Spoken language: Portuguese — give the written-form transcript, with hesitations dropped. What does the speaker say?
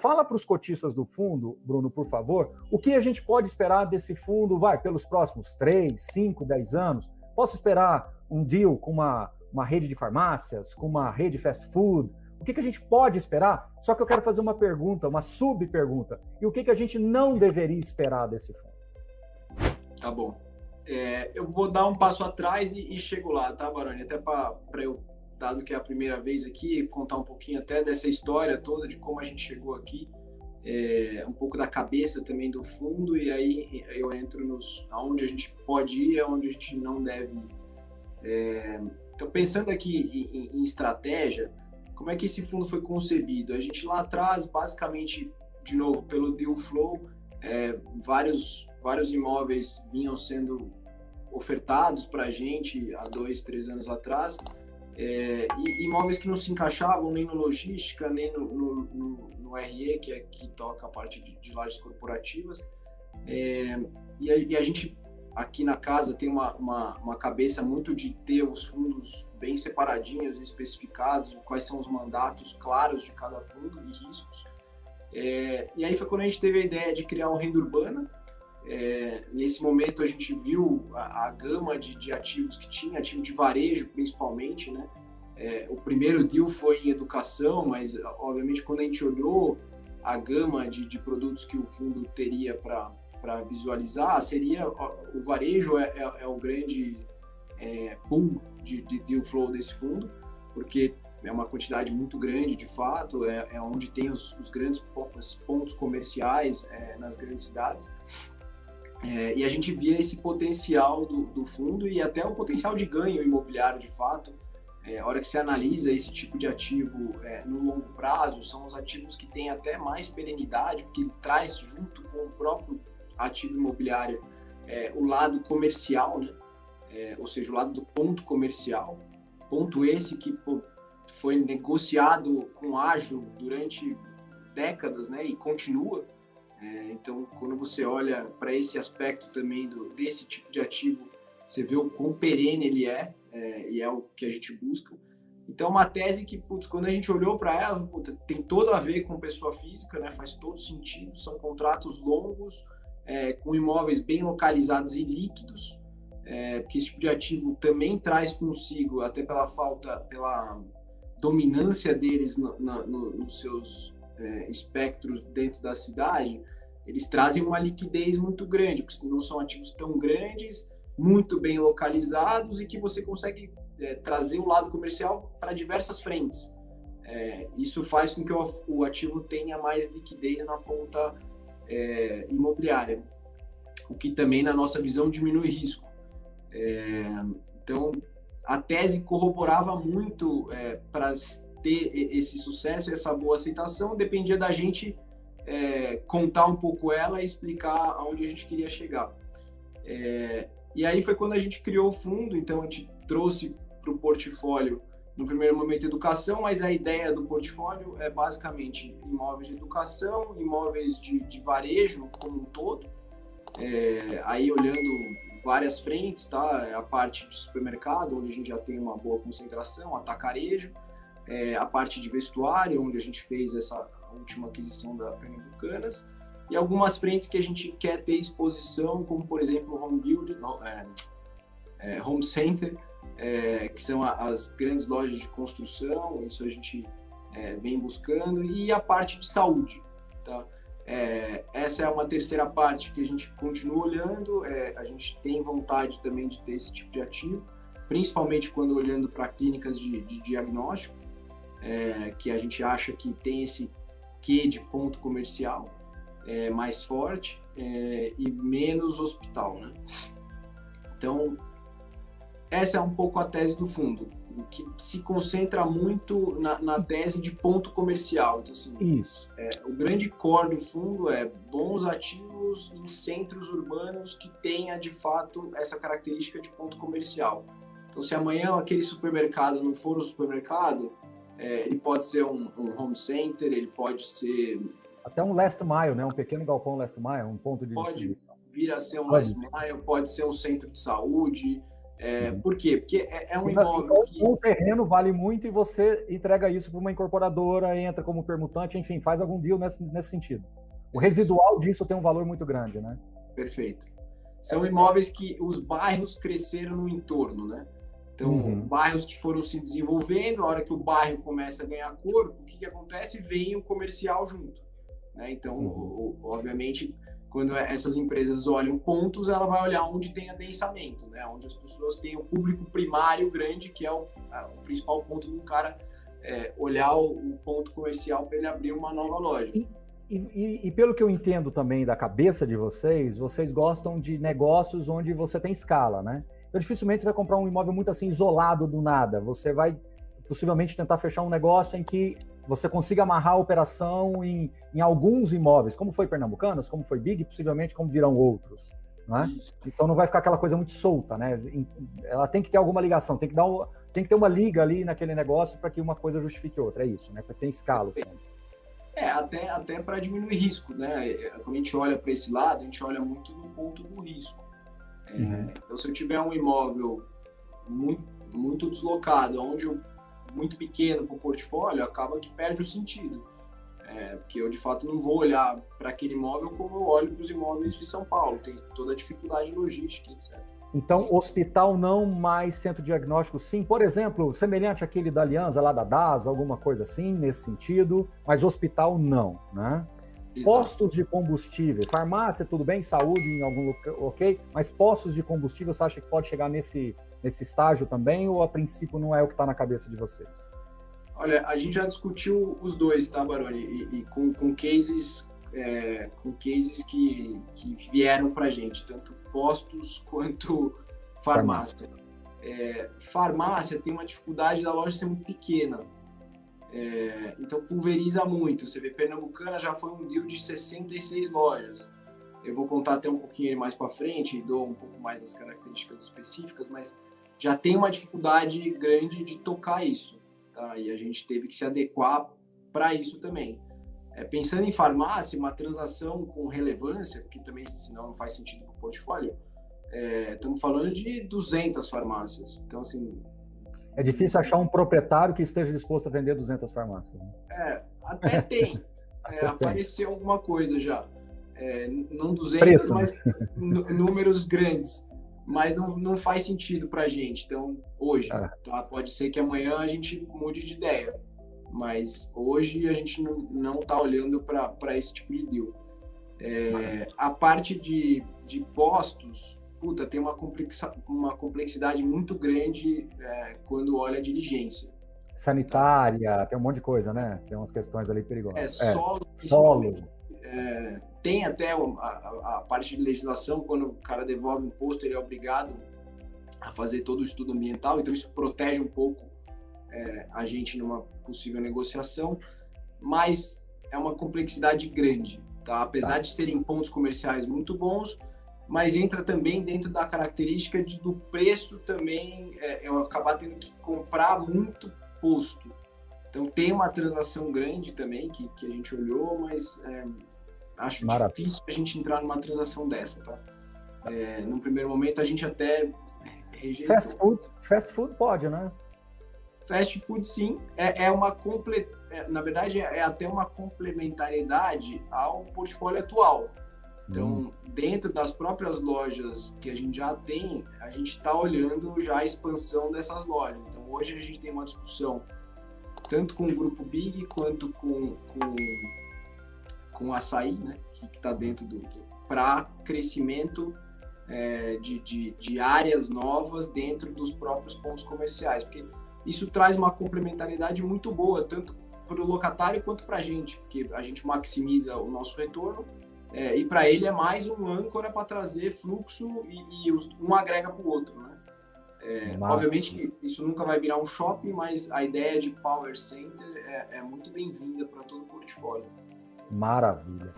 Fala para os cotistas do fundo, Bruno, por favor, o que a gente pode esperar desse fundo, pelos próximos 3, 5, 10 anos? Posso esperar um deal com uma rede de farmácias, com uma rede fast food? O que a gente pode esperar? Só que eu quero fazer uma pergunta, uma sub-pergunta. E o que a gente não deveria esperar desse fundo? Tá bom. Eu vou dar um passo atrás e chego lá, tá, Baroni? Até para eu, dado que é a primeira vez aqui, contar um pouquinho até dessa história toda, de como a gente chegou aqui, um pouco da cabeça também do fundo, e aí eu entro aonde a gente pode ir e aonde a gente não deve ir. Então, pensando aqui em estratégia, como é que esse fundo foi concebido? A gente lá atrás, basicamente, de novo, pelo deal flow, vários imóveis vinham sendo ofertados para a gente há 2, 3 anos atrás, e imóveis que não se encaixavam nem no logística, nem no RE, que toca a parte de lajes corporativas. E a gente, aqui na casa, tem uma cabeça muito de ter os fundos bem separadinhos e especificados, quais são os mandatos claros de cada fundo e riscos. E aí foi quando a gente teve a ideia de criar o Renda Urbana. Nesse momento a gente viu a gama de ativos que tinha, ativo de varejo principalmente, né? O primeiro deal foi em educação, mas obviamente quando a gente olhou a gama de produtos que o fundo teria para visualizar, seria o varejo é o grande pool de deal flow desse fundo, porque é uma quantidade muito grande, de fato, é onde tem os grandes pontos comerciais nas grandes cidades. E a gente via esse potencial do fundo e até o potencial de ganho imobiliário, de fato. A hora que você analisa esse tipo de ativo no longo prazo, são os ativos que têm até mais perenidade, porque ele traz junto com o próprio ativo imobiliário o lado comercial, né? Ou seja, o lado do ponto comercial. Ponto esse que foi negociado com ágio durante décadas, né? E continua. Então, quando você olha para esse aspecto também desse tipo de ativo, você vê o quão perene ele e é o que a gente busca. Então, uma tese que, quando a gente olhou para ela, tem todo a ver com pessoa física, né? Faz todo sentido, são contratos longos, com imóveis bem localizados e líquidos, porque esse tipo de ativo também traz consigo, até pela dominância deles nos seus espectros dentro da cidade, eles trazem uma liquidez muito grande, porque não são ativos tão grandes, muito bem localizados e que você consegue trazer o lado comercial para diversas frentes. Isso faz com que o ativo tenha mais liquidez na ponta imobiliária, o que também, na nossa visão, diminui risco. Então, a tese corroborava muito para ter esse sucesso e essa boa aceitação, dependia da gente contar um pouco ela e explicar aonde a gente queria chegar. E aí foi quando a gente criou o fundo, então a gente trouxe para o portfólio, no primeiro momento, educação, mas a ideia do portfólio é basicamente imóveis de educação, imóveis de varejo como um todo, aí olhando várias frentes, tá? A parte de supermercado, onde a gente já tem uma boa concentração, atacarejo, a parte de vestuário, onde a gente fez essa última aquisição da Pernambucanas, e algumas frentes que a gente quer ter exposição, como por exemplo Home Building, Home Center, que são as grandes lojas de construção, isso a gente vem buscando, e a parte de saúde, tá? Essa é uma terceira parte que a gente continua olhando, a gente tem vontade também de ter esse tipo de ativo, principalmente quando olhando para clínicas de diagnóstico, que a gente acha que tem esse quê de ponto comercial mais forte e menos hospital, né? Então, essa é um pouco a tese do fundo, que se concentra muito na tese de ponto comercial. Então, assim, Isso. O grande core do fundo é bons ativos em centros urbanos que tenha, de fato, essa característica de ponto comercial. Então, se amanhã aquele supermercado não for um supermercado, ele pode ser um home center, ele pode ser... Até um last mile, né? Um pequeno galpão last mile, um ponto de distribuição. Pode vir a ser um last mile, pode ser um centro de saúde, Por quê? Porque é um imóvel que... O terreno vale muito e você entrega isso para uma incorporadora, entra como permutante, enfim, faz algum deal nesse sentido. O residual disso tem um valor muito grande, né? Perfeito. São imóveis que os bairros cresceram no entorno, né? Então, bairros que foram se desenvolvendo, a hora que o bairro começa a ganhar corpo, o que acontece? Vem o comercial junto, né? Então, obviamente, quando essas empresas olham pontos, ela vai olhar onde tem adensamento, né? Onde as pessoas têm o público primário grande, que é o principal ponto do cara olhar o ponto comercial para ele abrir uma nova loja. E pelo que eu entendo também da cabeça de vocês gostam de negócios onde você tem escala, né? Então, dificilmente você vai comprar um imóvel muito assim, isolado do nada. Você vai, possivelmente, tentar fechar um negócio em que você consiga amarrar a operação em alguns imóveis, como foi Pernambucanas, como foi Big, possivelmente como virão outros, né? Então, não vai ficar aquela coisa muito solta, né? Ela tem que ter alguma ligação, tem que ter uma liga ali naquele negócio para que uma coisa justifique outra, é isso, né? Para ter escala. Até para diminuir risco, né? Quando a gente olha para esse lado, a gente olha muito no ponto do risco. Então, se eu tiver um imóvel muito deslocado, muito pequeno para o portfólio, acaba que perde o sentido. Porque eu, de fato, não vou olhar para aquele imóvel como eu olho para os imóveis de São Paulo. Tem toda a dificuldade logística, etc. Então, hospital não, mais centro diagnóstico sim. Por exemplo, semelhante àquele da Aliança, lá da DASA, alguma coisa assim, nesse sentido, mas hospital não, né? Exato. Postos de combustível, farmácia, tudo bem, saúde em algum lugar, ok, mas postos de combustível, você acha que pode chegar nesse estágio também, ou a princípio não é o que está na cabeça de vocês? Olha, a gente já discutiu os dois, tá, Baroni? E com cases que vieram para a gente, tanto postos quanto farmácia. Farmácia tem uma dificuldade da loja ser muito pequena. Então pulveriza muito. Você vê, Pernambucana já foi um deal de 66 lojas. Eu vou contar até um pouquinho mais para frente e dou um pouco mais das características específicas, mas já tem uma dificuldade grande de tocar isso, tá? E a gente teve que se adequar para isso também. Pensando em farmácia, uma transação com relevância, porque também senão não faz sentido para o portfólio, estamos falando de 200 farmácias. Então, assim... É difícil achar um proprietário que esteja disposto a vender 200 farmácias. Né? Até tem. Apareceu alguma coisa já. Não 200, Preço, mas né? números grandes. Mas não faz sentido para a gente. Então, hoje, tá? Pode ser que amanhã a gente mude de ideia. Mas hoje a gente não está olhando para esse tipo de deal. A parte de postos... tem uma complexidade muito grande quando olha a diligência. Sanitária, tem um monte de coisa, né? Tem umas questões ali perigosas. Solo. Tem até a parte de legislação, quando o cara devolve o imposto, ele é obrigado a fazer todo o estudo ambiental, então isso protege um pouco a gente numa possível negociação, mas é uma complexidade grande, tá? Apesar de serem pontos comerciais muito bons, mas entra também dentro da característica do preço também, eu acabar tendo que comprar muito posto. Então tem uma transação grande também que a gente olhou, mas acho difícil a gente entrar numa transação dessa, tá? Num primeiro momento a gente até rejeitou. Fast food pode, né? Fast food sim, na verdade é até uma complementariedade ao portfólio atual. Então, dentro das próprias lojas que a gente já tem, a gente está olhando já a expansão dessas lojas. Então, hoje a gente tem uma discussão tanto com o Grupo Big quanto com o Açaí, né, que está dentro para crescimento de áreas novas dentro dos próprios pontos comerciais, porque isso traz uma complementariedade muito boa, tanto para o locatário quanto para a gente, porque a gente maximiza o nosso retorno. E para ele é mais um âncora para trazer fluxo e um agrega para o outro, né? Obviamente que isso nunca vai virar um shopping, mas a ideia de Power Center é muito bem-vinda para todo o portfólio. Maravilha.